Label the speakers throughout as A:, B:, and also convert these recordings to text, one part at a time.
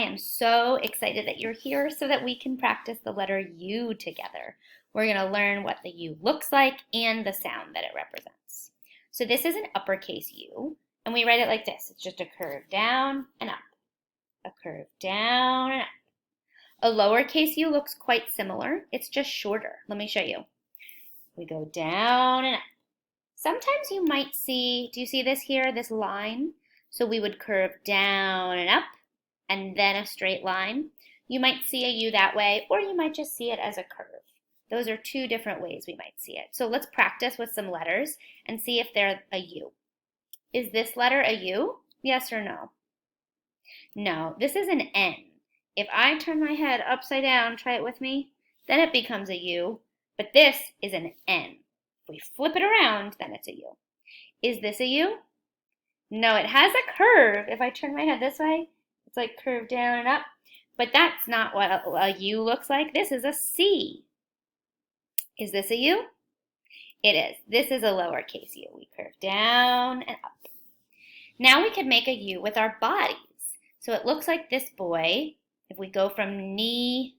A: am so excited that you're here so that we can practice the letter U together. We're going to learn what the U looks like and the sound that it represents. So this is an uppercase U, and we write it like this. It's just a curve down and up, a curve down and up. A lowercase u looks quite similar. It's just shorter. Let me show you. We go down and up. Sometimes you might see, do you see this here, this line? So we would curve down and up, and then a straight line. You might see a U that way, or you might just see it as a curve. Those are two different ways we might see it. So let's practice with some letters and see if they're a U. Is this letter a U? Yes or no? No, this is an N. If I turn my head upside down, try it with me, then it becomes a U, but this is an N. If we flip it around, then it's a U. Is this a U? No, it has a curve. If I turn my head this way, it's like curved down and up, but that's not what a U looks like. This is a C. Is this a U? It is. This is a lowercase u. We curve down and up. Now we could make a U with our bodies. So it looks like this boy. If we go from knee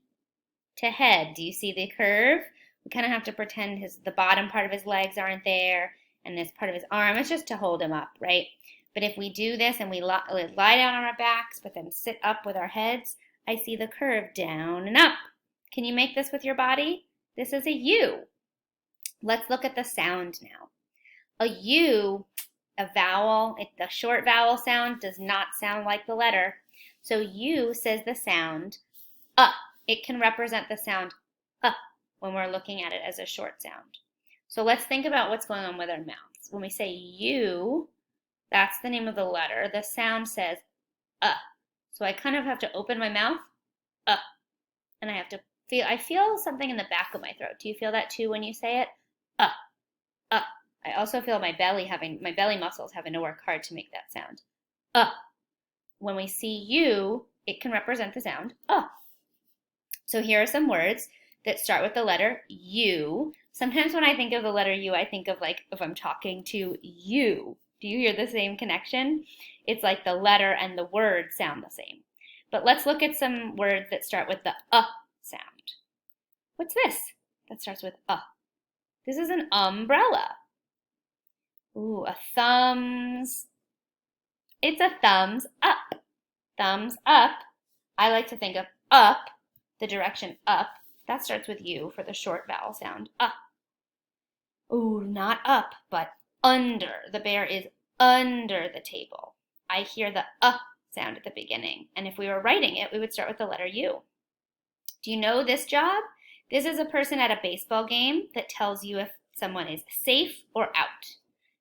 A: to head, do you see the curve? We kind of have to pretend the bottom part of his legs aren't there, and this part of his arm is just to hold him up, right? But if we do this and we lie down on our backs, but then sit up with our heads, I see the curve down and up. Can you make this with your body? This is a U. Let's look at the sound now. A U, a vowel, the short vowel sound does not sound like the letter. So U says the sound It can represent the sound when we're looking at it as a short sound. So let's think about what's going on with our mouths. When we say U, that's the name of the letter. The sound says So I kind of have to open my mouth, and I feel something in the back of my throat. Do you feel that too when you say it? I also feel my belly muscles having to work hard to make that sound. When we see U, it can represent the sound So here are some words that start with the letter U. Sometimes when I think of the letter U, I think of like if I'm talking to you. Do you hear the same connection? It's like the letter and the word sound the same. But let's look at some words that start with the sound. What's this that starts with This is an umbrella. Ooh, a thumbs. It's a thumbs up. Thumbs up. I like to think of up, the direction up. That starts with U for the short vowel sound. Ooh, not up, but under. The bear is under the table. I hear the sound at the beginning. And if we were writing it, we would start with the letter U. Do you know this job? This is a person at a baseball game that tells you if someone is safe or out.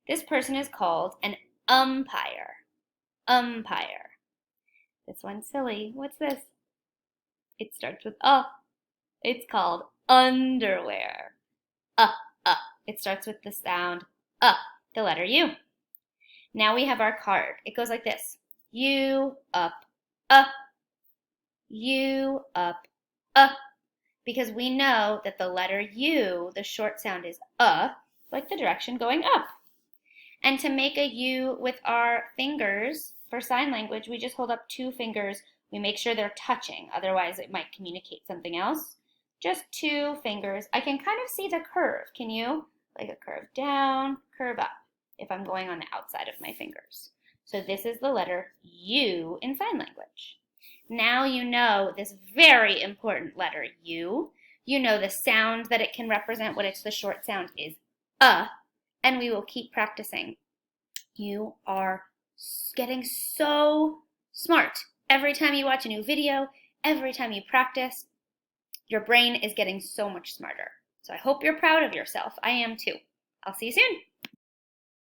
A: This person is called an umpire. Umpire. This one's silly. What's this? It starts with It's called underwear. It starts with the sound the letter U. Now we have our card. It goes like this. U, up, U, up, because we know that the letter U, the short sound is like the direction going up. And to make a U with our fingers, for sign language, we just hold up two fingers. We make sure they're touching, otherwise it might communicate something else. Just two fingers. I can kind of see the curve, can you? Like a curve down, curve up, if I'm going on the outside of my fingers. So this is the letter U in sign language. Now you know this very important letter U. You know the sound that it can represent, the short sound is and we will keep practicing. You are getting so smart. Every time you watch a new video, every time you practice, your brain is getting so much smarter. So I hope you're proud of yourself. I am too. I'll see you soon.